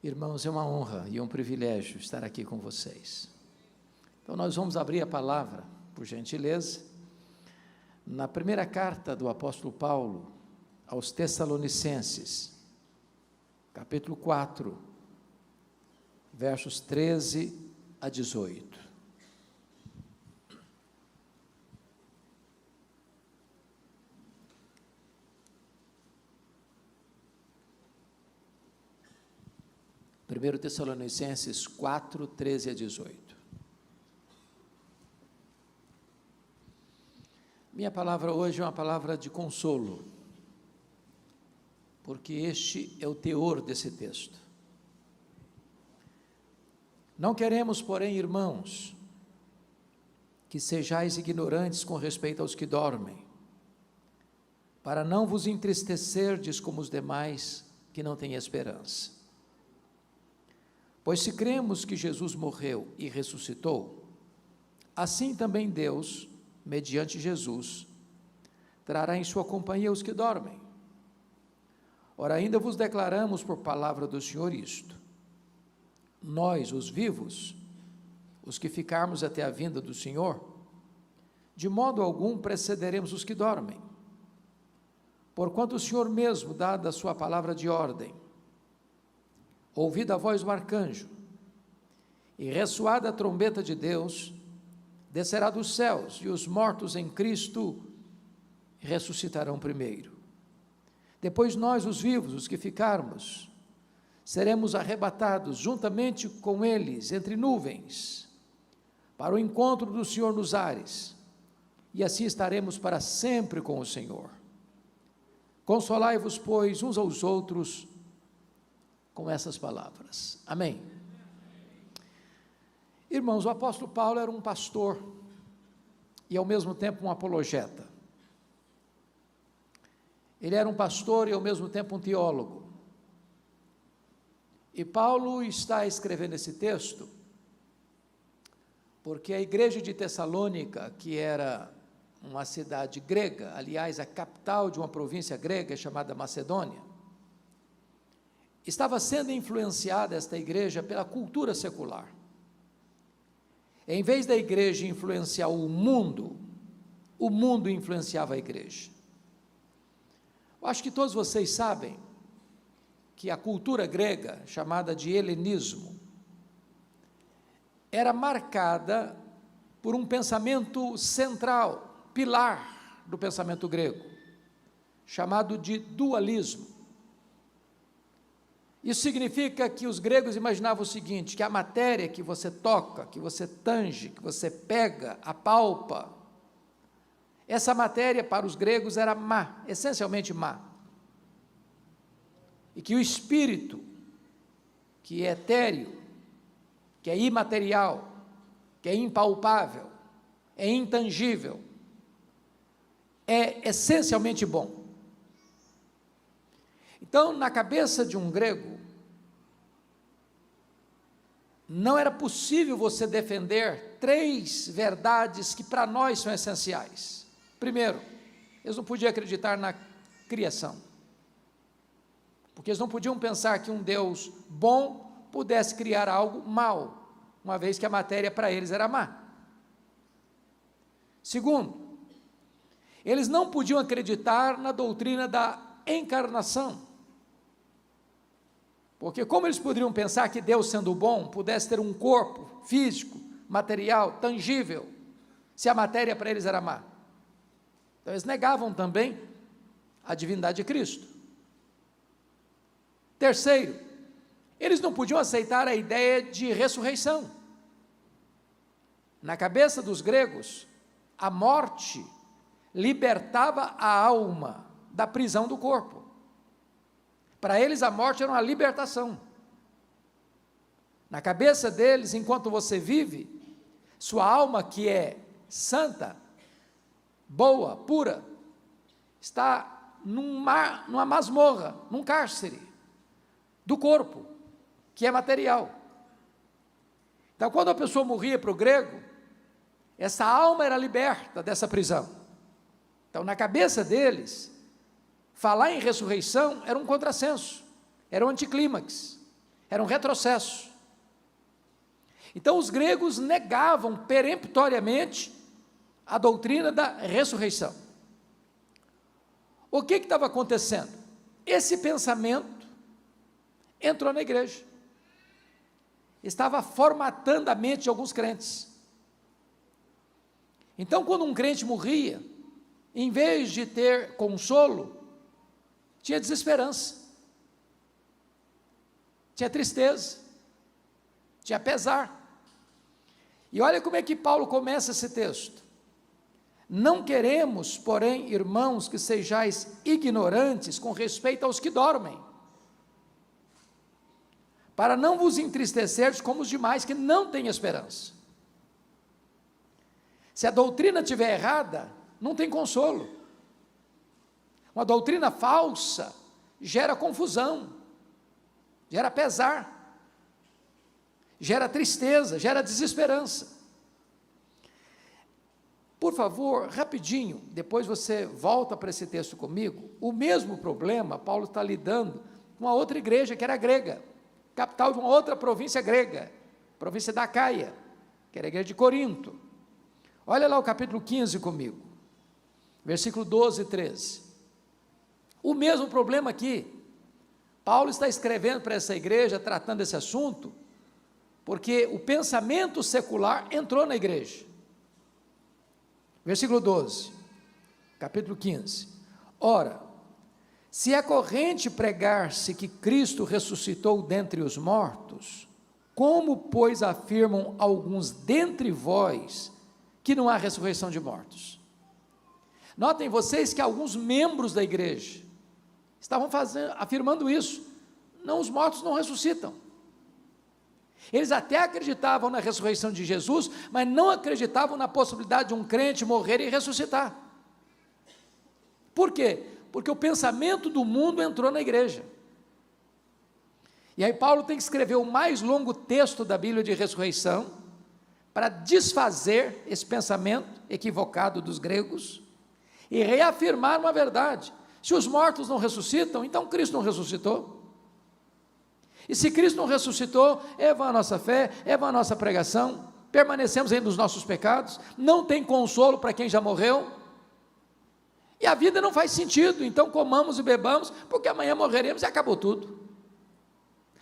Irmãos, é uma honra e um privilégio estar aqui com vocês. Então nós vamos abrir a palavra, por gentileza, na primeira carta do apóstolo Paulo aos Tessalonicenses, capítulo 4, versos 13 a 18. Primeiro Tessalonicenses 4, 13 a 18. Minha palavra hoje é uma palavra de consolo, porque este é o teor desse texto. Não queremos, porém, irmãos, que sejais ignorantes com respeito aos que dormem, para não vos entristecerdes como os demais que não têm esperança. Pois se cremos que Jesus morreu e ressuscitou, assim também Deus, mediante Jesus, trará em sua companhia os que dormem. Ora, ainda vos declaramos por palavra do Senhor isto: nós, os vivos, os que ficarmos até a vinda do Senhor, de modo algum precederemos os que dormem. Porquanto o Senhor mesmo, dada a sua palavra de ordem, ouvida a voz do arcanjo, e ressoada a trombeta de Deus, descerá dos céus, e os mortos em Cristo ressuscitarão primeiro. Depois nós, os vivos, os que ficarmos, seremos arrebatados juntamente com eles entre nuvens, para o encontro do Senhor nos ares, e assim estaremos para sempre com o Senhor. Consolai-vos, pois, uns aos outros, com essas palavras. Amém. Irmãos, o apóstolo Paulo era um pastor e ao mesmo tempo um apologeta. Ele era um pastor e ao mesmo tempo um teólogo. E Paulo está escrevendo esse texto porque a igreja de Tessalônica, que era uma cidade grega, aliás, a capital de uma província grega chamada Macedônia, estava sendo influenciada esta igreja pela cultura secular. Em vez da igreja influenciar o mundo influenciava a igreja. Eu acho que todos vocês sabem que a cultura grega, chamada de helenismo, era marcada por um pensamento central, pilar do pensamento grego, chamado de dualismo. Isso significa que os gregos imaginavam o seguinte, que a matéria que você toca, que você tange, que você pega, apalpa, essa matéria para os gregos era má, essencialmente má. E que o espírito, que é etéreo, que é imaterial, que é impalpável, é intangível, é essencialmente bom. Então, na cabeça de um grego, não era possível você defender três verdades que para nós são essenciais. Primeiro, eles não podiam acreditar na criação, porque eles não podiam pensar que um Deus bom pudesse criar algo mau, uma vez que a matéria para eles era má. Segundo, eles não podiam acreditar na doutrina da encarnação, porque como eles poderiam pensar que Deus, sendo bom, pudesse ter um corpo físico, material, tangível, se a matéria para eles era má? Então eles negavam também a divindade de Cristo. Terceiro, eles não podiam aceitar a ideia de ressurreição. Na cabeça dos gregos, a morte libertava a alma da prisão do corpo. Para eles a morte era uma libertação. Na cabeça deles, enquanto você vive, sua alma, que é santa, boa, pura, está numa masmorra, num cárcere do corpo, que é material. Então, quando a pessoa morria para o grego, essa alma era liberta dessa prisão. Então, na cabeça deles, falar em ressurreição era um contrassenso, era um anticlímax. Era um retrocesso. Então os gregos negavam peremptoriamente a doutrina da ressurreição. O que estava acontecendo? Esse pensamento entrou na igreja. Estava formatando a mente de alguns crentes. Então, quando um crente morria, em vez de ter consolo, tinha desesperança, tinha tristeza, tinha pesar. E olha como é que Paulo começa esse texto. Não queremos, porém, irmãos, que sejais ignorantes com respeito aos que dormem, para não vos entristecerdes como os demais que não têm esperança. Se a doutrina estiver errada, não tem consolo. Uma doutrina falsa gera confusão, gera pesar, gera tristeza, gera desesperança. Por favor, rapidinho, depois você volta para esse texto comigo. O mesmo problema Paulo está lidando com uma outra igreja que era grega, capital de uma outra província grega, província da Acaia, que era a igreja de Corinto. Olha lá o capítulo 15 comigo, versículo 12 e 13. O mesmo problema aqui. Paulo está escrevendo para essa igreja, tratando desse assunto, porque o pensamento secular entrou na igreja. Versículo 12, capítulo 15. Ora, se é corrente pregar-se que Cristo ressuscitou dentre os mortos, como, pois, afirmam alguns dentre vós que não há ressurreição de mortos? Notem vocês que alguns membros da igreja estavam afirmando isso. Não, os mortos não ressuscitam. Eles até acreditavam na ressurreição de Jesus, mas não acreditavam na possibilidade de um crente morrer e ressuscitar. Por quê? Porque o pensamento do mundo entrou na igreja. E aí Paulo tem que escrever o mais longo texto da Bíblia de ressurreição, para desfazer esse pensamento equivocado dos gregos, e reafirmar uma verdade. Se os mortos não ressuscitam, então Cristo não ressuscitou. E se Cristo não ressuscitou, é vã a nossa fé, é vã a nossa pregação, permanecemos ainda nos nossos pecados, não tem consolo para quem já morreu, e a vida não faz sentido, então comamos e bebamos, porque amanhã morreremos e acabou tudo.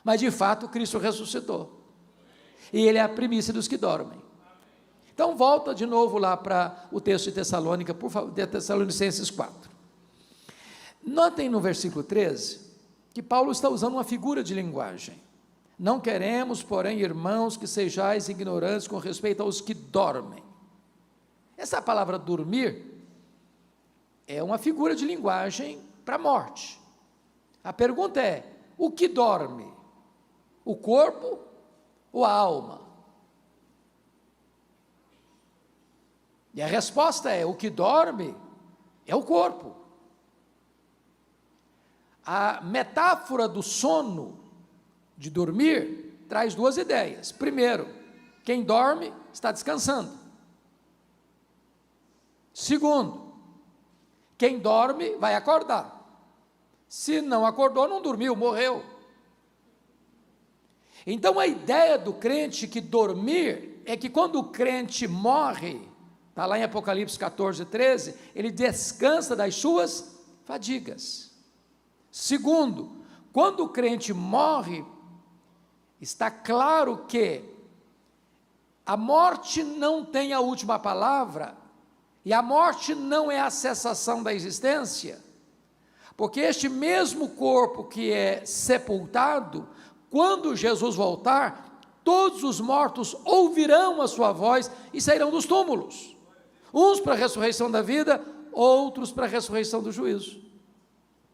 Mas de fato Cristo ressuscitou, e Ele é a primícia dos que dormem. Então volta de novo lá para o texto de Tessalônica, por favor, de Tessalonicenses 4. Notem no versículo 13, que Paulo está usando uma figura de linguagem. Não queremos, porém, irmãos, que sejais ignorantes com respeito aos que dormem. Essa palavra dormir é uma figura de linguagem para a morte. A pergunta é, o que dorme? O corpo ou a alma? E a resposta é, o que dorme é o corpo. A metáfora do sono, de dormir, traz duas ideias. Primeiro, quem dorme está descansando. Segundo, quem dorme vai acordar. Se não acordou, não dormiu, morreu. Então a ideia do crente que dormir é que quando o crente morre, está lá em Apocalipse 14, 13, ele descansa das suas fadigas. Segundo, quando o crente morre, está claro que a morte não tem a última palavra, e a morte não é a cessação da existência, porque este mesmo corpo que é sepultado, quando Jesus voltar, todos os mortos ouvirão a sua voz e sairão dos túmulos, uns para a ressurreição da vida, outros para a ressurreição do juízo.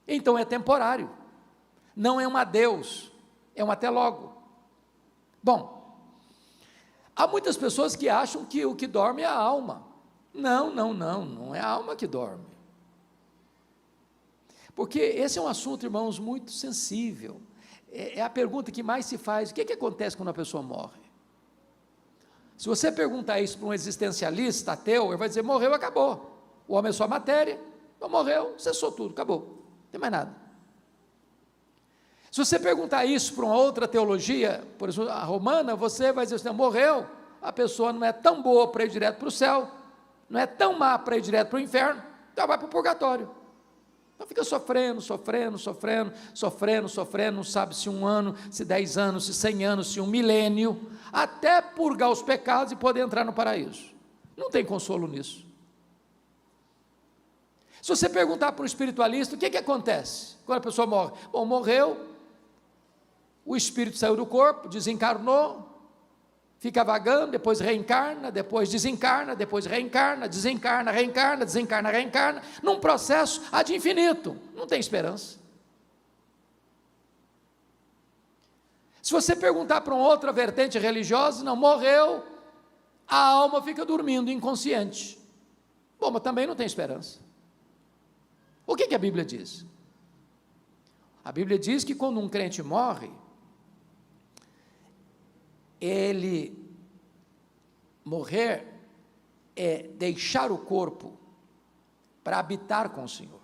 Então é temporário, não é um adeus, é um até logo. Bom, há muitas pessoas que acham que o que dorme é a alma. Não é a alma que dorme. Porque esse é um assunto, irmãos, muito sensível. É a pergunta que mais se faz: o que acontece quando a pessoa morre? Se você perguntar isso para um existencialista ateu, ele vai dizer, morreu, acabou. O homem é só matéria, então morreu, cessou tudo, acabou. Não tem mais nada. Se você perguntar isso para uma outra teologia, por exemplo, a romana, você vai dizer assim: morreu, a pessoa não é tão boa para ir direto para o céu, não é tão má para ir direto para o inferno, então vai para o purgatório. Então fica sofrendo, não sabe se 1 ano, se 10 anos, se 100 anos, se 1 milênio, até purgar os pecados e poder entrar no paraíso. Não tem consolo nisso. Se você perguntar para um espiritualista, o que acontece quando a pessoa morre? Bom, morreu, o espírito saiu do corpo, desencarnou, fica vagando, depois reencarna, depois desencarna, depois reencarna, desencarna, reencarna, desencarna, reencarna, num processo ad infinito, não tem esperança. Se você perguntar para uma outra vertente religiosa, não, morreu, a alma fica dormindo, inconsciente. Bom, mas também não tem esperança. O que a Bíblia diz? A Bíblia diz que quando um crente morre, ele morrer é deixar o corpo para habitar com o Senhor.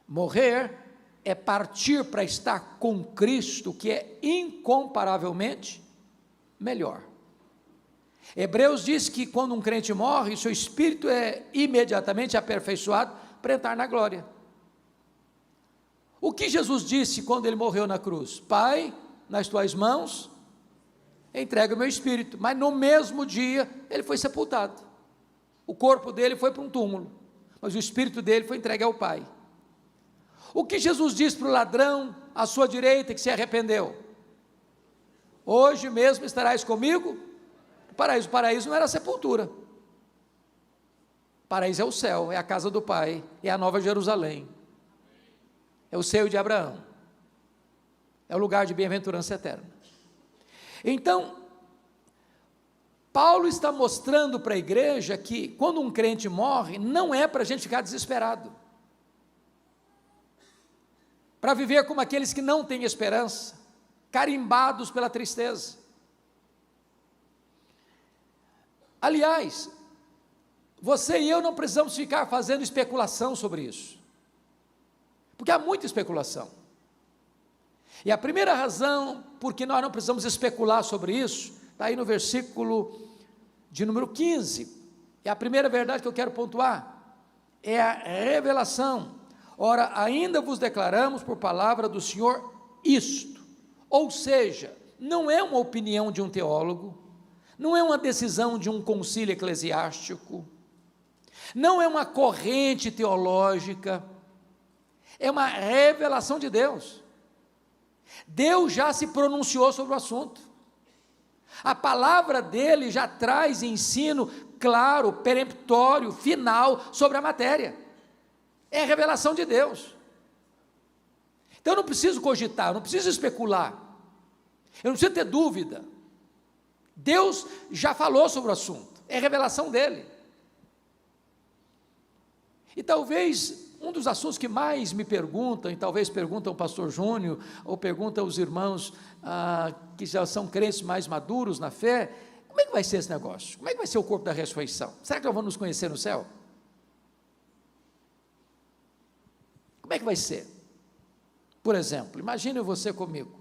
Morrer é partir para estar com Cristo, que é incomparavelmente melhor. Hebreus diz que quando um crente morre, seu espírito é imediatamente aperfeiçoado para entrar na glória. O que Jesus disse quando ele morreu na cruz? Pai, nas tuas mãos entrega o meu espírito. Mas no mesmo dia ele foi sepultado. O corpo dele foi para um túmulo, mas o espírito dele foi entregue ao Pai. O que Jesus disse para o ladrão à sua direita que se arrependeu? Hoje mesmo estarás comigo no paraíso. O paraíso não era a sepultura. O paraíso é o céu, é a casa do Pai, é a Nova Jerusalém, é o seio de Abraão, é o lugar de bem-aventurança eterna. Então, Paulo está mostrando para a igreja que quando um crente morre, não é para a gente ficar desesperado, para viver como aqueles que não têm esperança, carimbados pela tristeza. Aliás, você e eu não precisamos ficar fazendo especulação sobre isso, porque há muita especulação. E a primeira razão por que nós não precisamos especular sobre isso, está aí no versículo de número 15, e a primeira verdade que eu quero pontuar, é a revelação. Ora, ainda vos declaramos por palavra do Senhor isto, ou seja, não é uma opinião de um teólogo, não é uma decisão de um concílio eclesiástico, não é uma corrente teológica, é uma revelação de Deus. Deus já se pronunciou sobre o assunto, a palavra dele já traz ensino claro, peremptório, final sobre a matéria, é a revelação de Deus. Então eu não preciso cogitar, eu não preciso especular, eu não preciso ter dúvida, Deus já falou sobre o assunto, é a revelação dele. E talvez um dos assuntos que mais me perguntam, e talvez perguntam ao pastor Júnior, ou perguntam aos irmãos que já são crentes mais maduros na fé, como é que vai ser esse negócio? Como é que vai ser o corpo da ressurreição? Será que nós vamos nos conhecer no céu? Como é que vai ser? Por exemplo, imagine você comigo,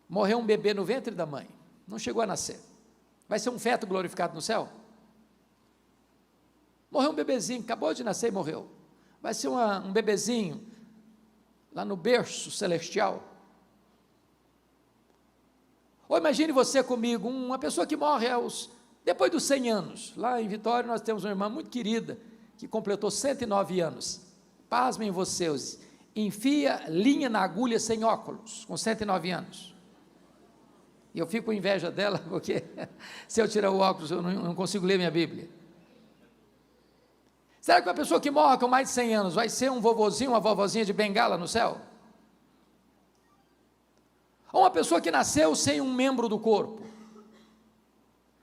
morreu um bebê no ventre da mãe, não chegou a nascer, vai ser um feto glorificado no céu? Morreu um bebezinho, acabou de nascer e morreu, vai ser um bebezinho, lá no berço celestial? Ou imagine você comigo, uma pessoa que morre depois dos 100 anos, lá em Vitória nós temos uma irmã muito querida, que completou 109 anos, pasmem vocês, enfia linha na agulha sem óculos, com 109 anos, e eu fico com inveja dela, porque se eu tirar o óculos eu não consigo ler minha Bíblia. Será que uma pessoa que morre com mais de 100 anos, vai ser um vovozinho, uma vovozinha de bengala no céu? Ou uma pessoa que nasceu sem um membro do corpo,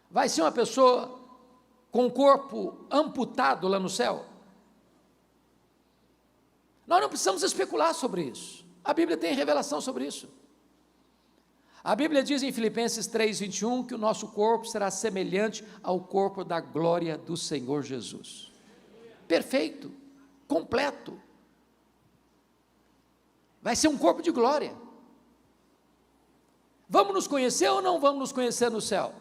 vai ser uma pessoa com o corpo amputado lá no céu? Nós não precisamos especular sobre isso, a Bíblia tem revelação sobre isso. A Bíblia diz em Filipenses 3:21 que o nosso corpo será semelhante ao corpo da glória do Senhor Jesus, perfeito, completo. Vai ser um corpo de glória. Vamos nos conhecer ou não vamos nos conhecer no céu?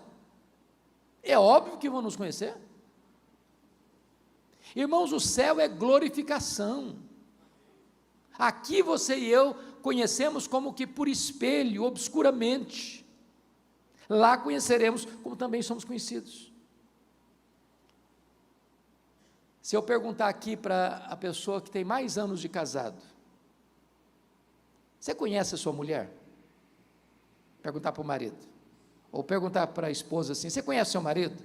É óbvio que vamos nos conhecer. Irmãos, o céu é glorificação. Aqui você e eu conhecemos como que por espelho, obscuramente. Lá conheceremos como também somos conhecidos. Se eu perguntar aqui para a pessoa que tem mais anos de casado, você conhece a sua mulher? Perguntar para o marido. Ou perguntar para a esposa assim, você conhece seu marido?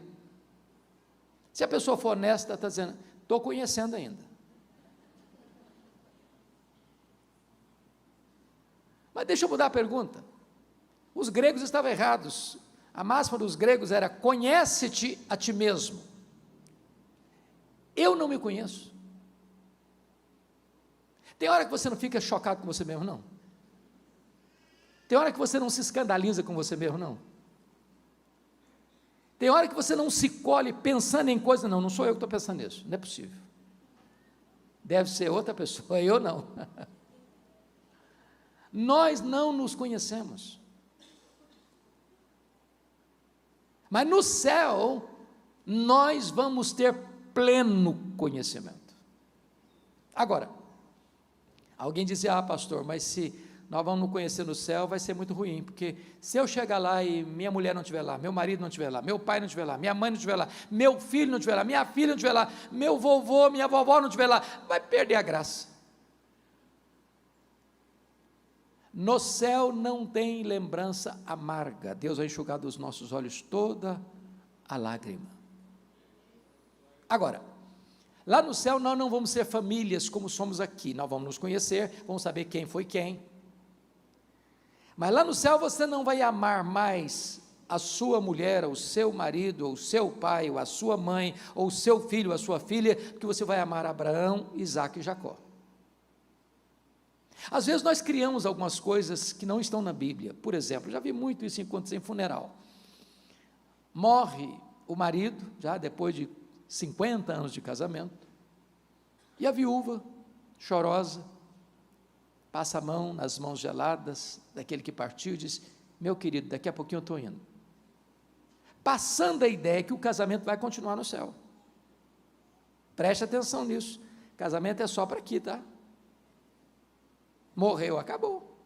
Se a pessoa for honesta, está dizendo, estou conhecendo ainda. Mas deixa eu mudar a pergunta. Os gregos estavam errados. A máxima dos gregos era, conhece-te a ti mesmo. Eu não me conheço. Tem hora que você não fica chocado com você mesmo, não? Tem hora que você não se escandaliza com você mesmo, não? Tem hora que você não se colhe pensando em coisa, não sou eu que estou pensando nisso, não é possível. Deve ser outra pessoa, eu não. Nós não nos conhecemos. Mas no céu, nós vamos ter pleno conhecimento. Agora, alguém dizia, pastor, mas se nós vamos nos conhecer no céu, vai ser muito ruim, porque se eu chegar lá e minha mulher não estiver lá, meu marido não estiver lá, meu pai não estiver lá, minha mãe não estiver lá, meu filho não estiver lá, minha filha não estiver lá, meu vovô, minha vovó não estiver lá, vai perder a graça. No céu não tem lembrança amarga, Deus vai enxugar dos nossos olhos toda a lágrima. Agora, lá no céu nós não vamos ser famílias como somos aqui, nós vamos nos conhecer, vamos saber quem foi quem. Mas lá no céu você não vai amar mais a sua mulher, ou o seu marido, ou o seu pai, ou a sua mãe, ou o seu filho, ou a sua filha, porque você vai amar Abraão, Isaque e Jacó. Às vezes nós criamos algumas coisas que não estão na Bíblia. Por exemplo, já vi muito isso acontecer em funeral. Morre o marido, já depois de 50 anos de casamento, e a viúva, chorosa, passa a mão nas mãos geladas daquele que partiu e diz, meu querido, daqui a pouquinho eu estou indo. Passando a ideia que o casamento vai continuar no céu. Preste atenção nisso, casamento é só para aqui, tá? Morreu, acabou.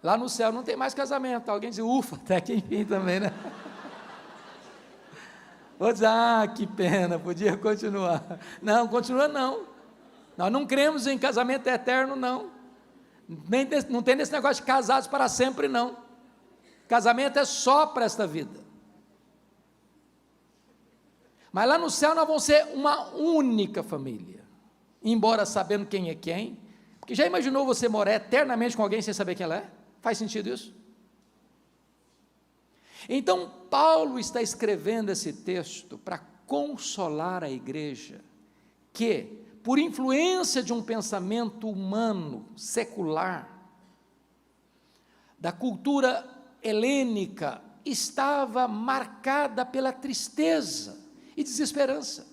Lá no céu não tem mais casamento. Alguém diz, ufa, até que enfim também, né? Vou dizer, que pena, podia continuar. Não, continua não. Nós não cremos em casamento eterno, não. Não tem esse negócio de casados para sempre, não. Casamento é só para esta vida. Mas lá no céu nós vamos ser uma única família. Embora sabendo quem é quem. Porque já imaginou você morar eternamente com alguém sem saber quem ela é? Faz sentido isso? Então, Paulo está escrevendo esse texto para consolar a igreja, que, por influência de um pensamento humano, secular, da cultura helênica, estava marcada pela tristeza e desesperança.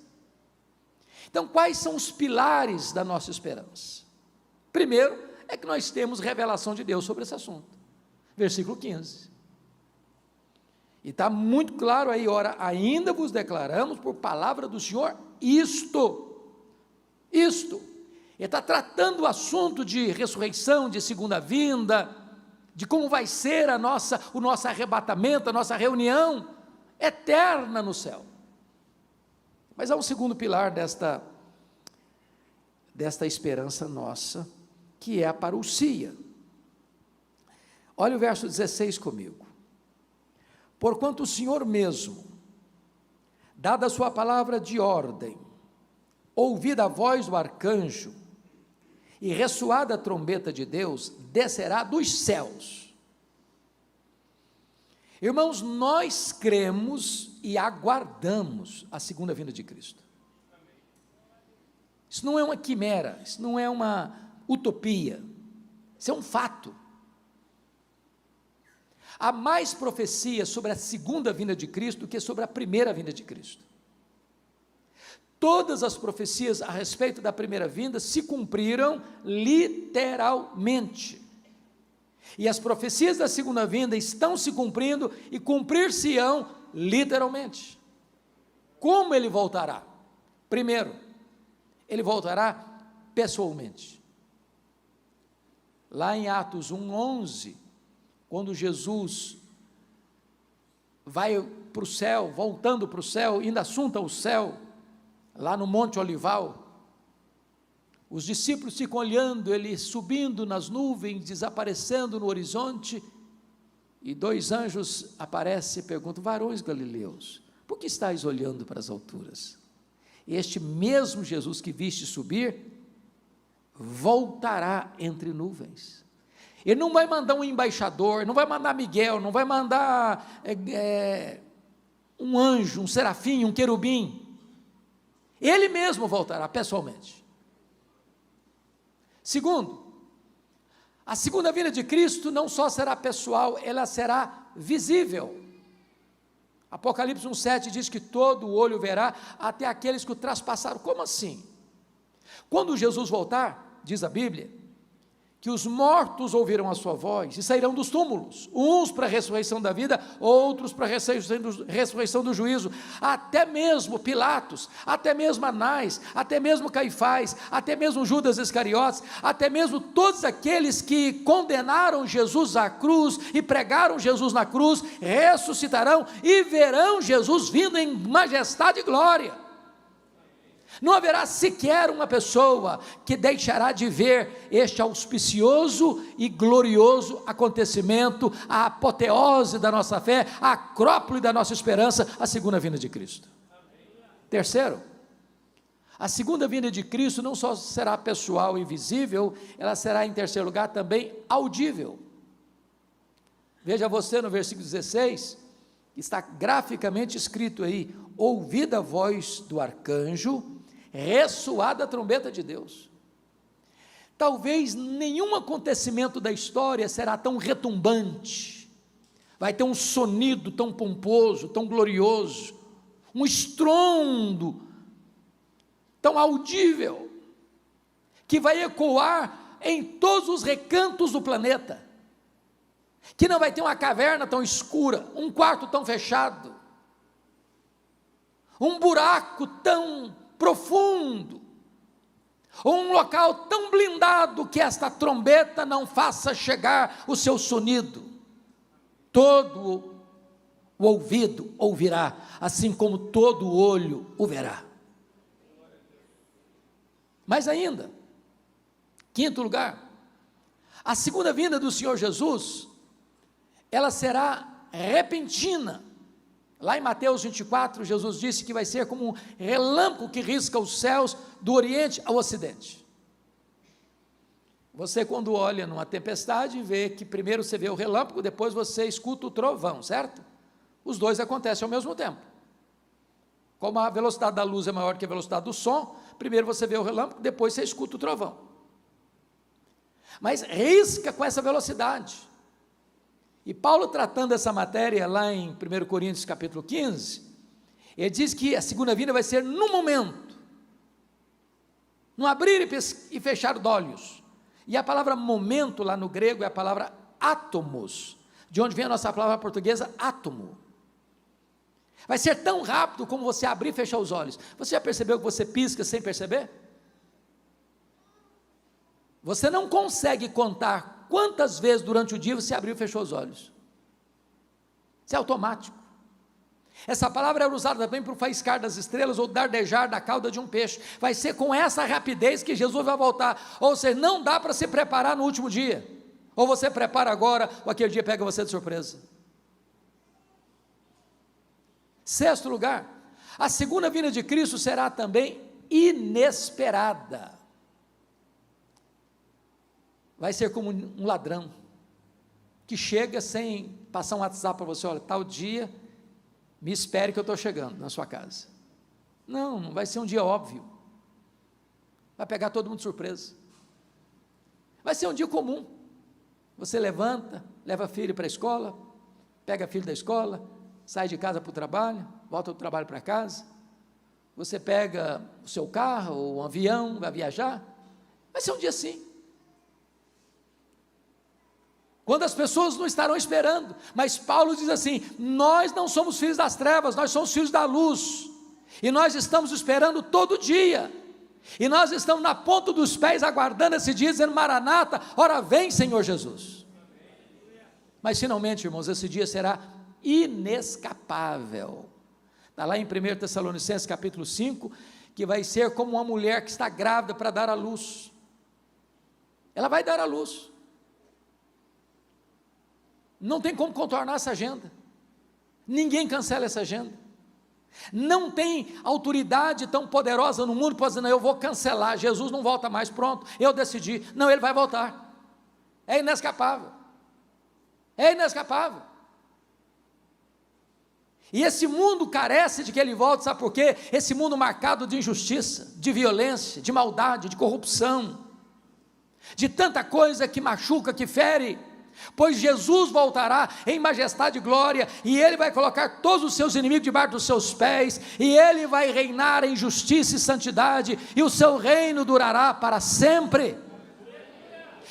Então, quais são os pilares da nossa esperança? Primeiro, é que nós temos revelação de Deus sobre esse assunto. Versículo 15. E está muito claro aí, ora, ainda vos declaramos por palavra do Senhor isto. Ele está tratando o assunto de ressurreição, de segunda vinda, de como vai ser o nosso arrebatamento, a nossa reunião eterna no céu. Mas há um segundo pilar desta esperança nossa, que é a parousia. Olha o verso 16 comigo. Porquanto o Senhor mesmo, dada a sua palavra de ordem, ouvida a voz do arcanjo, e ressoada a trombeta de Deus, descerá dos céus. Irmãos, nós cremos e aguardamos a segunda vinda de Cristo. Isso não é uma quimera, isso não é uma utopia, isso é um fato. Há mais profecia sobre a segunda vinda de Cristo do que sobre a primeira vinda de Cristo. Todas as profecias a respeito da primeira vinda se cumpriram literalmente. E as profecias da segunda vinda estão se cumprindo e cumprir-se-ão literalmente. Como ele voltará? Primeiro, ele voltará pessoalmente. Lá em Atos 1:11, quando Jesus vai para o céu, voltando para o céu, indo assunto ao céu, lá no Monte Olival, os discípulos ficam olhando, ele subindo nas nuvens, desaparecendo no horizonte, e dois anjos aparecem e perguntam: varões galileus, por que estáis olhando para as alturas? Este mesmo Jesus que viste subir, voltará entre nuvens. Ele não vai mandar um embaixador, não vai mandar Miguel, não vai mandar um anjo, um serafim, um querubim. Ele mesmo voltará pessoalmente. Segundo, a segunda vinda de Cristo não só será pessoal, ela será visível. Apocalipse 1:7 diz que todo olho verá, até aqueles que o traspassaram. Como assim? Quando Jesus voltar, diz a Bíblia, que os mortos ouvirão a sua voz e sairão dos túmulos, uns para a ressurreição da vida, outros para a ressurreição do juízo. Até mesmo Pilatos, até mesmo Anás, até mesmo Caifás, até mesmo Judas Iscariotes, até mesmo todos aqueles que condenaram Jesus à cruz e pregaram Jesus na cruz, ressuscitarão e verão Jesus vindo em majestade e glória. Não haverá sequer uma pessoa que deixará de ver este auspicioso e glorioso acontecimento, a apoteose da nossa fé, a acrópole da nossa esperança, a segunda vinda de Cristo. Terceiro, a segunda vinda de Cristo não só será pessoal e visível, ela será, em terceiro lugar, também audível. Veja você no versículo 16, está graficamente escrito aí: ouvida a voz do arcanjo, ressoada a trombeta de Deus. Talvez nenhum acontecimento da história será tão retumbante, vai ter um sonido tão pomposo, tão glorioso, um estrondo tão audível, que vai ecoar em todos os recantos do planeta, que não vai ter uma caverna tão escura, um quarto tão fechado, um buraco tão profundo, um local tão blindado que esta trombeta não faça chegar o seu sonido. Todo o ouvido ouvirá, assim como todo o olho o verá. Mas ainda, quinto lugar, a segunda vinda do Senhor Jesus, ela será repentina. Lá em Mateus 24, Jesus disse que vai ser como um relâmpago que risca os céus do oriente ao ocidente. Você, quando olha numa tempestade, vê que primeiro você vê o relâmpago, depois você escuta o trovão, certo? Os dois acontecem ao mesmo tempo. Como a velocidade da luz é maior que a velocidade do som, primeiro você vê o relâmpago, depois você escuta o trovão. Mas risca com essa velocidade. E Paulo, tratando essa matéria lá em 1 Coríntios capítulo 15, ele diz que a segunda vinda vai ser no momento, no abrir e fechar de olhos. E a palavra momento lá no grego é a palavra átomos, de onde vem a nossa palavra portuguesa átomo. Vai ser tão rápido como você abrir e fechar os olhos. Você já percebeu que você pisca sem perceber? Você não consegue contar quantas vezes durante o dia você abriu e fechou os olhos. Isso é automático. Essa palavra era usada também para o faiscar das estrelas ou dardejar da cauda de um peixe. Vai ser com essa rapidez que Jesus vai voltar. Ou seja, não dá para se preparar no último dia. Ou você prepara agora, ou aquele dia pega você de surpresa. Sexto lugar, a segunda vinda de Cristo será também inesperada. Vai ser como um ladrão, que chega sem passar um WhatsApp para você: olha, tal dia, me espere que eu estou chegando na sua casa. Não, não vai ser um dia óbvio, vai pegar todo mundo de surpresa, vai ser um dia comum, você levanta, leva filho para a escola, pega filho da escola, sai de casa para o trabalho, volta do trabalho para casa, você pega o seu carro, ou um avião, vai viajar, vai ser um dia assim. Quando as pessoas não estarão esperando, mas Paulo diz assim: nós não somos filhos das trevas, nós somos filhos da luz, e nós estamos esperando todo dia, e nós estamos na ponta dos pés, aguardando esse dia, dizendo: Maranata, ora vem Senhor Jesus. Mas finalmente, irmãos, esse dia será inescapável. Está lá em 1 Tessalonicenses capítulo 5, que vai ser como uma mulher que está grávida para dar à luz. Ela vai dar à luz. Não tem como contornar essa agenda. Ninguém cancela essa agenda. Não tem autoridade tão poderosa no mundo para dizer: não, eu vou cancelar, Jesus não volta mais, pronto, eu decidi. Não, ele vai voltar. É inescapável. É inescapável. E esse mundo carece de que ele volte, sabe por quê? Esse mundo marcado de injustiça, de violência, de maldade, de corrupção, de tanta coisa que machuca, que fere. Pois Jesus voltará em majestade e glória, e ele vai colocar todos os seus inimigos debaixo dos seus pés, e ele vai reinar em justiça e santidade, e o seu reino durará para sempre.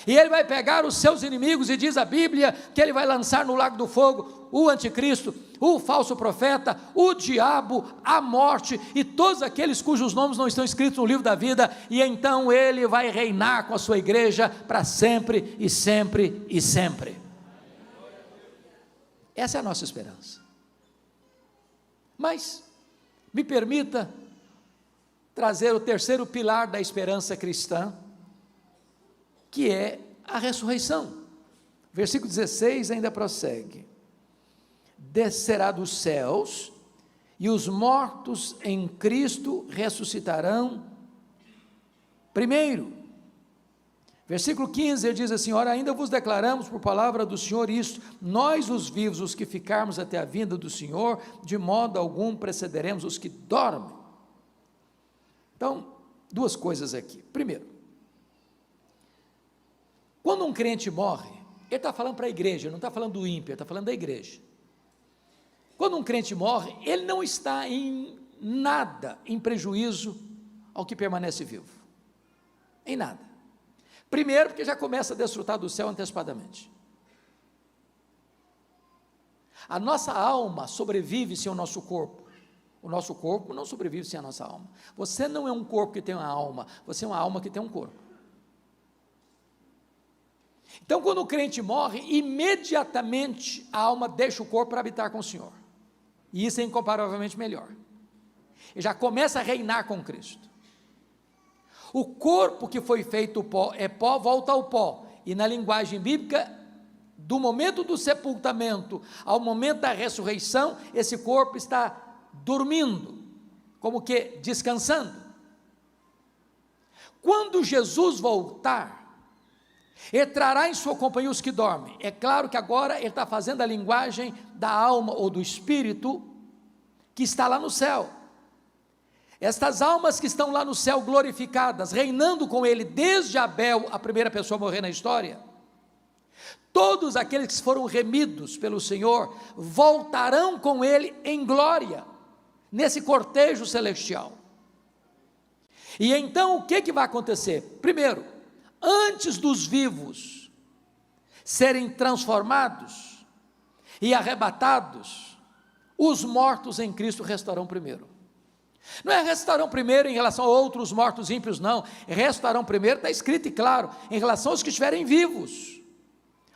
E ele vai pegar os seus inimigos, e diz a Bíblia que ele vai lançar no lago do fogo o anticristo, o falso profeta, o diabo, a morte e todos aqueles cujos nomes não estão escritos no livro da vida, e então ele vai reinar com a sua igreja para sempre e sempre e sempre. Essa é a nossa esperança. Mas me permita trazer o terceiro pilar da esperança cristã, que é a ressurreição. Versículo 16 ainda prossegue: descerá dos céus, e os mortos em Cristo ressuscitarão primeiro. Versículo 15, ele diz assim: ora, ainda vos declaramos por palavra do Senhor isto: nós os vivos, os que ficarmos até a vinda do Senhor, de modo algum precederemos os que dormem. Então, duas coisas aqui. Primeiro, quando um crente morre, ele está falando para a igreja, não está falando do ímpio, ele está falando da igreja. Quando um crente morre, ele não está em nada em prejuízo ao que permanece vivo, em nada. Primeiro, porque já começa a desfrutar do céu antecipadamente. A nossa alma sobrevive sem o nosso corpo. O nosso corpo não sobrevive sem a nossa alma. Você não é um corpo que tem uma alma, você é uma alma que tem um corpo. Então, quando o crente morre, imediatamente a alma deixa o corpo para habitar com o Senhor. E isso é incomparavelmente melhor. Ele já começa a reinar com Cristo. O corpo que foi feito pó, é pó, volta ao pó. E na linguagem bíblica, do momento do sepultamento ao momento da ressurreição, esse corpo está dormindo, como que descansando. Quando Jesus voltar, ele trará em sua companhia os que dormem. É claro que agora ele está fazendo a linguagem da alma ou do espírito que está lá no céu. Estas almas que estão lá no céu glorificadas, reinando com ele desde Abel, a primeira pessoa a morrer na história, todos aqueles que foram remidos pelo Senhor, voltarão com ele em glória, nesse cortejo celestial. E então o que vai acontecer? Primeiro, antes dos vivos serem transformados e arrebatados, os mortos em Cristo restarão primeiro. Não é restarão primeiro em relação a outros mortos ímpios, não. Restarão primeiro, está escrito e claro, em relação aos que estiverem vivos.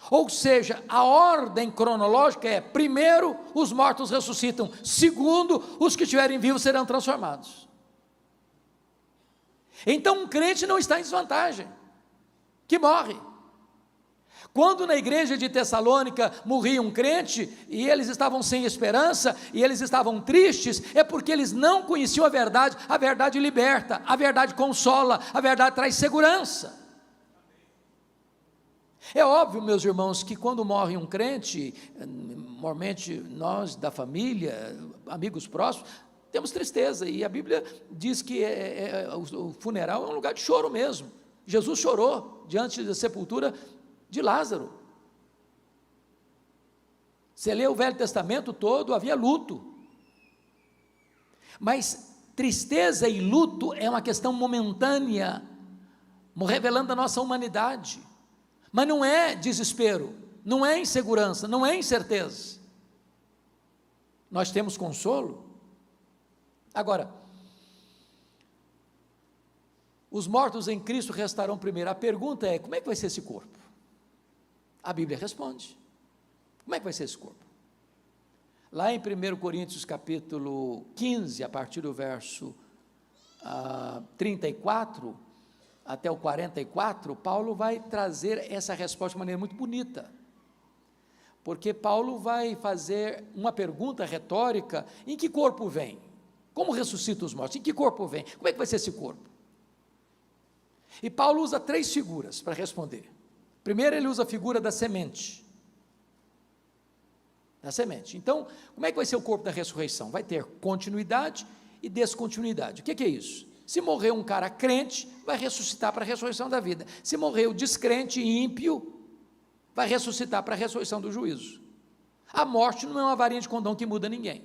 Ou seja, a ordem cronológica é: primeiro os mortos ressuscitam, segundo os que estiverem vivos serão transformados. Então um crente não está em desvantagem, que morre. Quando na igreja de Tessalônica morria um crente, e eles estavam sem esperança, e eles estavam tristes, é porque eles não conheciam a verdade liberta, a verdade consola, a verdade traz segurança. É óbvio, meus irmãos, que quando morre um crente, normalmente nós da família, amigos próximos, temos tristeza, e a Bíblia diz que o funeral é um lugar de choro mesmo. Jesus chorou diante da sepultura de Lázaro. Você lê o Velho Testamento todo, havia luto. Mas tristeza e luto é uma questão momentânea, revelando a nossa humanidade, mas não é desespero, não é insegurança, não é incerteza. Nós temos consolo. Agora, os mortos em Cristo restarão primeiro. A pergunta é: como é que vai ser esse corpo? A Bíblia responde. Como é que vai ser esse corpo? Lá em 1 Coríntios capítulo 15, a partir do verso 34 até o 44, Paulo vai trazer essa resposta de maneira muito bonita, porque Paulo vai fazer uma pergunta retórica: em que corpo vem? Como ressuscita os mortos? Em que corpo vem? Como é que vai ser esse corpo? E Paulo usa 3 figuras para responder. Primeiro, ele usa a figura da semente. Da semente. Então, como é que vai ser o corpo da ressurreição? Vai ter continuidade e descontinuidade. O que é isso? Se morreu um cara crente, vai ressuscitar para a ressurreição da vida. Se morreu descrente e ímpio, vai ressuscitar para a ressurreição do juízo. A morte não é uma varinha de condão que muda ninguém.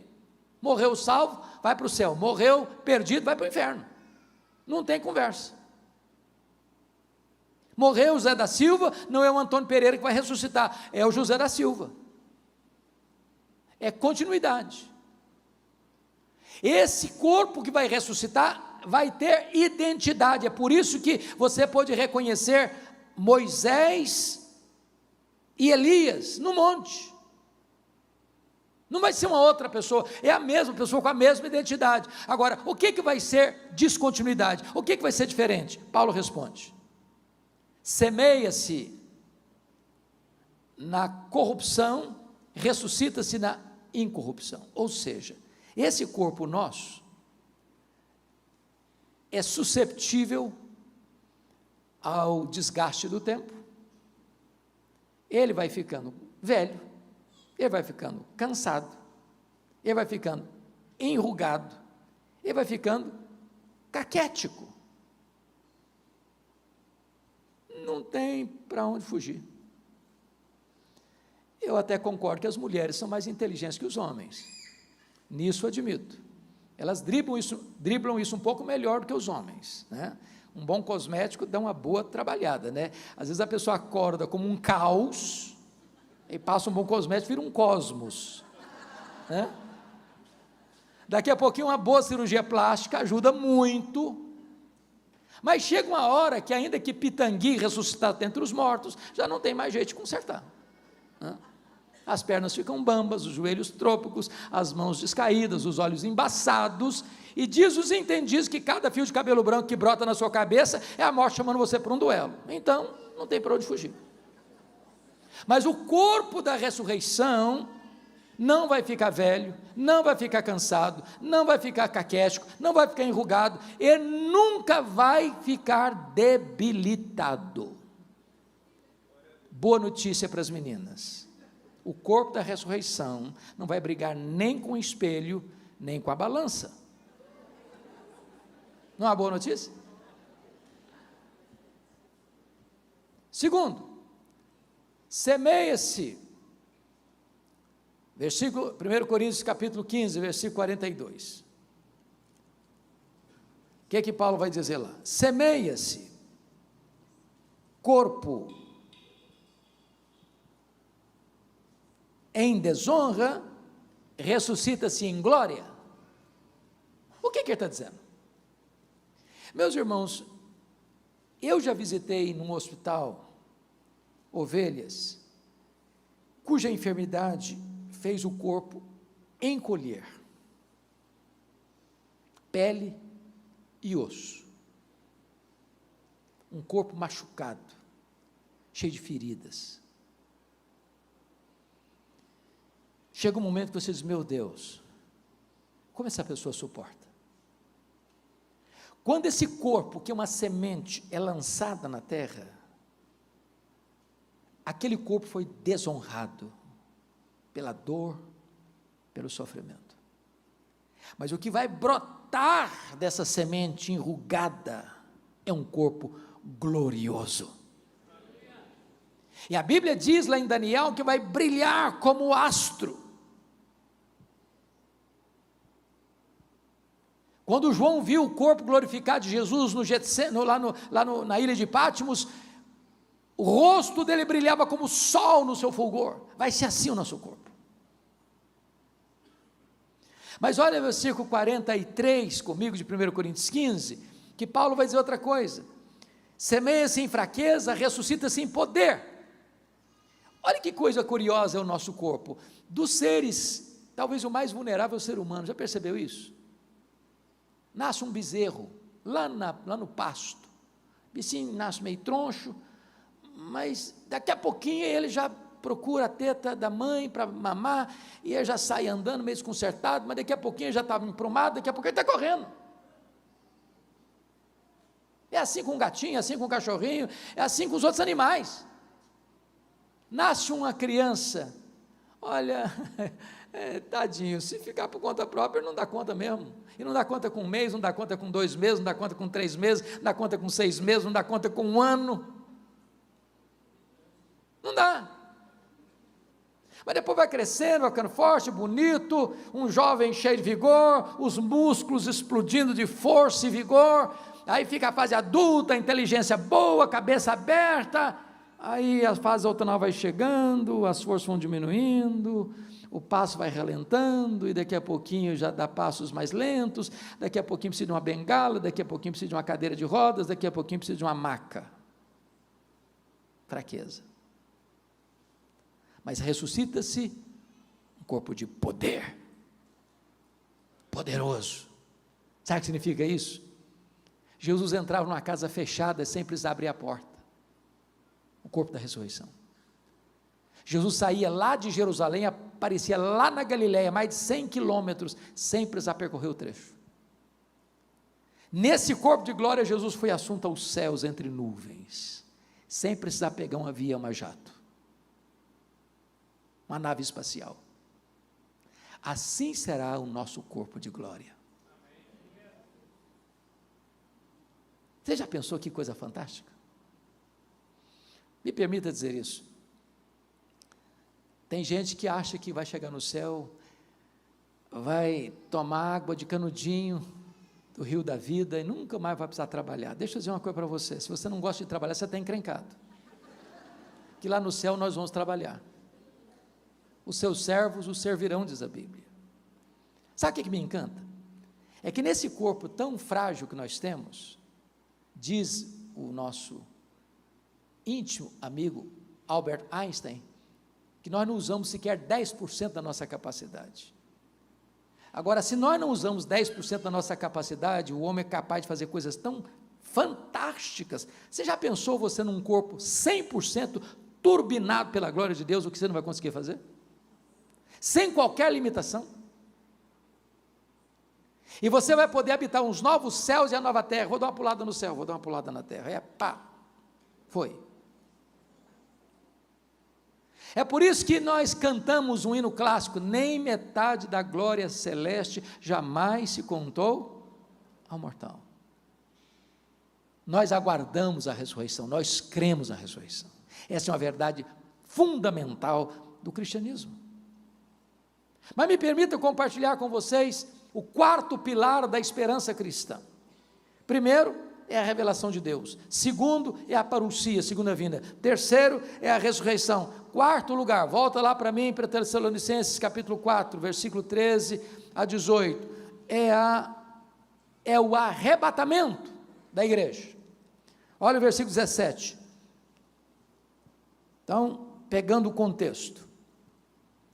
Morreu salvo, vai para o céu. Morreu perdido, vai para o inferno. Não tem conversa. Morreu o Zé da Silva, não é o Antônio Pereira que vai ressuscitar, é o José da Silva. É continuidade. Esse corpo que vai ressuscitar vai ter identidade. É por isso que você pode reconhecer Moisés e Elias no monte. Não vai ser uma outra pessoa, é a mesma pessoa com a mesma identidade. Agora, o que vai ser descontinuidade? O que vai ser diferente? Paulo responde: semeia-se na corrupção, ressuscita-se na incorrupção. Ou seja, esse corpo nosso é susceptível ao desgaste do tempo. Ele vai ficando velho, ele vai ficando cansado, ele vai ficando enrugado, ele vai ficando caquético. Não tem para onde fugir. Eu até concordo que as mulheres são mais inteligentes que os homens, nisso admito. Elas driblam isso um pouco melhor do que os homens, né? Um bom cosmético dá uma boa trabalhada, né? Às vezes a pessoa acorda como um caos, e passa um bom cosmético, vira um cosmos, né? Daqui a pouquinho uma boa cirurgia plástica ajuda muito, mas chega uma hora que, ainda que Pitangui ressuscitado dentre os mortos, já não tem mais jeito de consertar, né? As pernas ficam bambas, os joelhos trôpicos, as mãos descaídas, os olhos embaçados, e diz os entendidos que cada fio de cabelo branco que brota na sua cabeça é a morte chamando você para um duelo. Então, não tem para onde fugir. Mas o corpo da ressurreição não vai ficar velho, não vai ficar cansado, não vai ficar caquético, não vai ficar enrugado, e nunca vai ficar debilitado. Boa notícia para as meninas: o corpo da ressurreição não vai brigar nem com o espelho, nem com a balança. Não é uma boa notícia? Segundo, semeia-se, versículo 1 Coríntios capítulo 15, versículo 42. O que é que Paulo vai dizer lá? Semeia-se corpo em desonra, ressuscita-se em glória. O que ele está dizendo? Meus irmãos, eu já visitei num hospital ovelhas cuja enfermidade fez o corpo encolher, pele e osso, um corpo machucado, cheio de feridas. Chega um momento que você diz: meu Deus, como essa pessoa suporta? Quando esse corpo, que é uma semente, é lançada na terra, aquele corpo foi desonrado pela dor, pelo sofrimento. Mas o que vai brotar dessa semente enrugada é um corpo glorioso. E a Bíblia diz lá em Daniel que vai brilhar como astro. Quando João viu o corpo glorificado de Jesus no na ilha de Patmos, o rosto dele brilhava como o sol no seu fulgor. Vai ser assim o nosso corpo. Mas olha o versículo 43 comigo de 1 Coríntios 15, que Paulo vai dizer outra coisa: semeia-se em fraqueza, ressuscita-se em poder. Olha que coisa curiosa é o nosso corpo. Dos seres, talvez o mais vulnerável é o ser humano, já percebeu isso? Nasce um bezerro, lá no pasto, o bichinho nasce meio troncho, mas daqui a pouquinho ele já procura a teta da mãe para mamar, e ele já sai andando meio desconcertado, mas daqui a pouquinho ele já está emprumado, daqui a pouquinho ele está correndo. É assim com o gatinho, é assim com o cachorrinho, é assim com os outros animais. Nasce uma criança, olha, tadinho, se ficar por conta própria, ele não dá conta mesmo. E não dá conta com 1 mês, não dá conta com 2 meses, não dá conta com 3 meses, não dá conta com 6 meses, não dá conta com 1 ano. Não dá. Mas depois vai crescendo, vai ficando forte, bonito, um jovem cheio de vigor, os músculos explodindo de força e vigor, aí fica a fase adulta, a inteligência boa, cabeça aberta, aí a fase outonal vai chegando, as forças vão diminuindo, o passo vai relentando, e daqui a pouquinho já dá passos mais lentos, daqui a pouquinho precisa de uma bengala, daqui a pouquinho precisa de uma cadeira de rodas, daqui a pouquinho precisa de uma maca. Fraqueza. Mas ressuscita-se um corpo de poder, poderoso. Sabe o que significa isso? Jesus entrava numa casa fechada sem precisar abrir a porta, o corpo da ressurreição. Jesus saía lá de Jerusalém, aparecia lá na Galileia, mais de 100 quilômetros, sem precisar percorrer o trecho. Nesse corpo de glória, Jesus foi assunto aos céus entre nuvens, sem precisar pegar um avião, uma jato, uma nave espacial. Assim será o nosso corpo de glória. Você já pensou que coisa fantástica? Me permita dizer isso. Tem gente que acha que vai chegar no céu, vai tomar água de canudinho do rio da vida e nunca mais vai precisar trabalhar. Deixa eu dizer uma coisa para você: se você não gosta de trabalhar, você está encrencado, que lá no céu nós vamos trabalhar. Os seus servos os servirão, diz a Bíblia. Sabe o que me encanta? É que nesse corpo tão frágil que nós temos, diz o nosso íntimo amigo Albert Einstein, que nós não usamos sequer 10% da nossa capacidade. Agora, se nós não usamos 10% da nossa capacidade, o homem é capaz de fazer coisas tão fantásticas. Você já pensou você num corpo 100% turbinado pela glória de Deus, o que você não vai conseguir fazer? Sem qualquer limitação. E você vai poder habitar uns novos céus e a nova terra. Vou dar uma pulada no céu, vou dar uma pulada na terra. Foi. É por isso que nós cantamos um hino clássico: nem metade da glória celeste jamais se contou ao mortal. Nós aguardamos a ressurreição, nós cremos na ressurreição. Essa é uma verdade fundamental do cristianismo. Mas me permita compartilhar com vocês o 4º pilar da esperança cristã. Primeiro, é a revelação de Deus. Segundo, é a parousia, segunda vinda. Terceiro, é a ressurreição. 4º lugar, volta lá para mim, para Tessalonicenses, capítulo 4, versículo 13 a 18. É o arrebatamento da igreja. Olha o versículo 17. Então, pegando o contexto.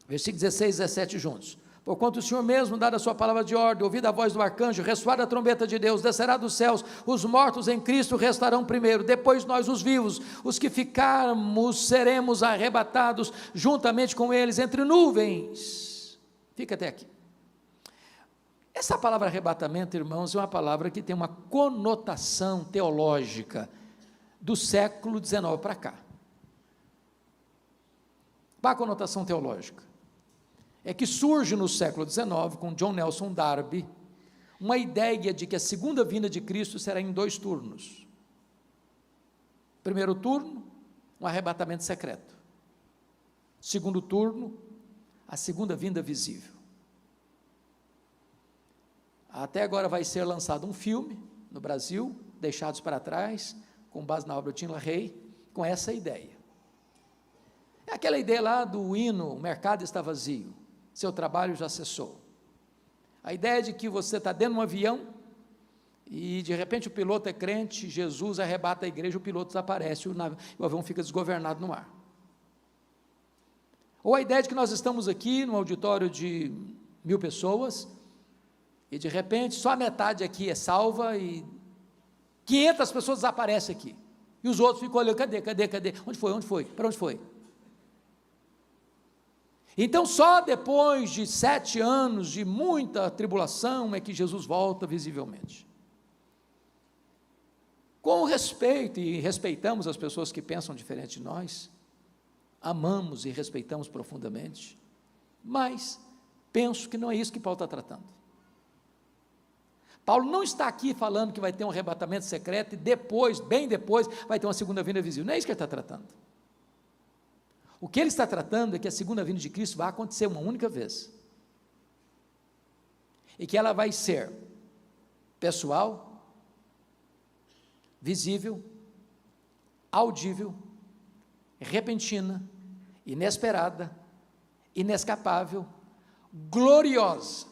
Versículo 16 e 17 juntos. Porquanto o Senhor mesmo, dada a sua palavra de ordem, ouvida a voz do arcanjo, ressoada a trombeta de Deus, descerá dos céus, os mortos em Cristo restarão primeiro, depois nós os vivos, os que ficarmos, seremos arrebatados juntamente com eles entre nuvens. Fica até aqui. Essa palavra arrebatamento, irmãos, é uma palavra que tem uma conotação teológica do século XIX para cá. Qual a conotação teológica? É que surge no século XIX, com John Nelson Darby, uma ideia de que a segunda vinda de Cristo será em 2 turnos. Primeiro turno, um arrebatamento secreto. Segundo turno, a segunda vinda visível. Até agora vai ser lançado um filme no Brasil, Deixados para Trás, com base na obra do Tim LaHaye, com essa ideia. É aquela ideia lá do hino, o mercado está vazio, seu trabalho já cessou. A ideia de que você está dentro de um avião e de repente o piloto é crente, Jesus arrebata a igreja, o piloto desaparece, o avião fica desgovernado no ar. Ou a ideia de que nós estamos aqui num auditório de 1000 pessoas e de repente só a metade aqui é salva e 500 pessoas desaparecem aqui. E os outros ficam olhando, cadê? Onde foi? Para onde foi? Então só depois de 7 anos de muita tribulação é que Jesus volta visivelmente. Com respeito, e respeitamos as pessoas que pensam diferente de nós, amamos e respeitamos profundamente, mas penso que não é isso que Paulo está tratando. Paulo não está aqui falando que vai ter um arrebatamento secreto e depois, bem depois, vai ter uma segunda vinda visível. Não é isso que ele está tratando. O que ele está tratando é que a segunda vinda de Cristo vai acontecer uma única vez. E que ela vai ser pessoal, visível, audível, repentina, inesperada, inescapável, gloriosa.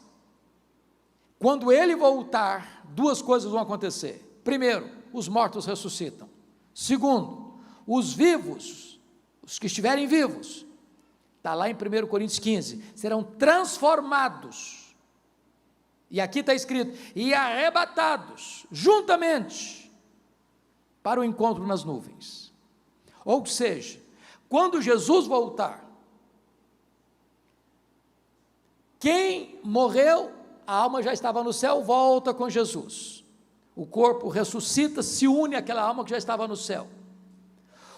Quando ele voltar, 2 coisas vão acontecer. Primeiro, os mortos ressuscitam. Segundo, os vivos, os que estiverem vivos, está lá em 1 Coríntios 15, serão transformados. E aqui está escrito, e arrebatados, juntamente, para o encontro nas nuvens. Ou seja, quando Jesus voltar, quem morreu, a alma já estava no céu, volta com Jesus. O corpo ressuscita, se une àquela alma que já estava no céu.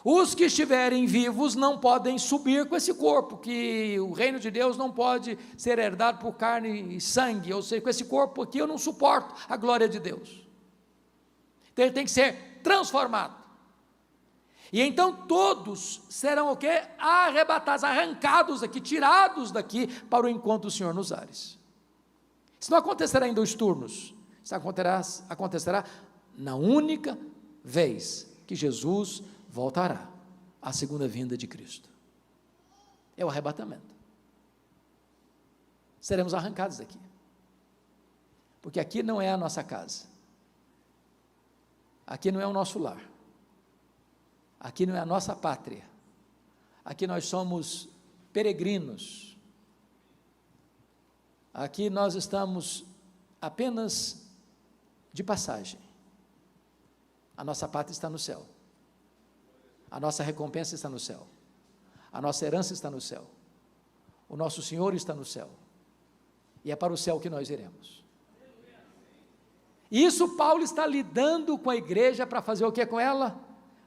Os que estiverem vivos não podem subir com esse corpo, que o reino de Deus não pode ser herdado por carne e sangue, ou seja, com esse corpo aqui eu não suporto a glória de Deus. Então ele tem que ser transformado. E então todos serão o quê? Arrebatados, arrancados daqui, tirados daqui para o encontro do Senhor nos ares. Isso não acontecerá em 2 turnos, isso acontecerá na única vez que Jesus voltará, a segunda vinda de Cristo. É o arrebatamento. Seremos arrancados daqui, porque aqui não é a nossa casa, aqui não é o nosso lar, aqui não é a nossa pátria, aqui nós somos peregrinos, aqui nós estamos apenas de passagem. A nossa pátria está no céu, a nossa recompensa está no céu, a nossa herança está no céu, o nosso Senhor está no céu, e é para o céu que nós iremos. Isso Paulo está lidando com a igreja para fazer o que com ela?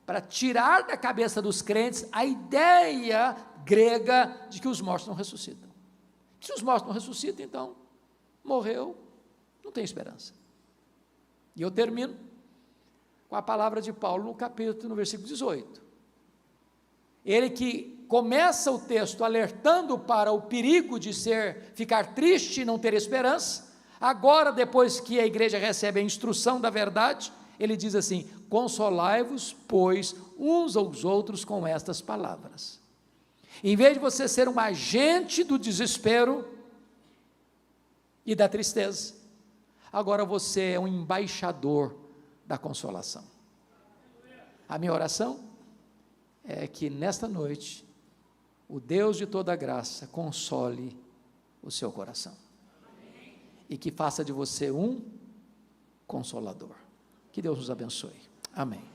Para tirar da cabeça dos crentes a ideia grega de que os mortos não ressuscitam. Se os mortos não ressuscitam, então, morreu, não tem esperança. E eu termino com a palavra de Paulo no versículo 18. Ele que começa o texto alertando para o perigo de ficar triste e não ter esperança, agora, depois que a igreja recebe a instrução da verdade, ele diz assim: consolai-vos, pois, uns aos outros com estas palavras. Em vez de você ser um agente do desespero e da tristeza, agora você é um embaixador da consolação. A minha oração é que nesta noite, o Deus de toda graça console o seu coração. E que faça de você um consolador. Que Deus nos abençoe. Amém.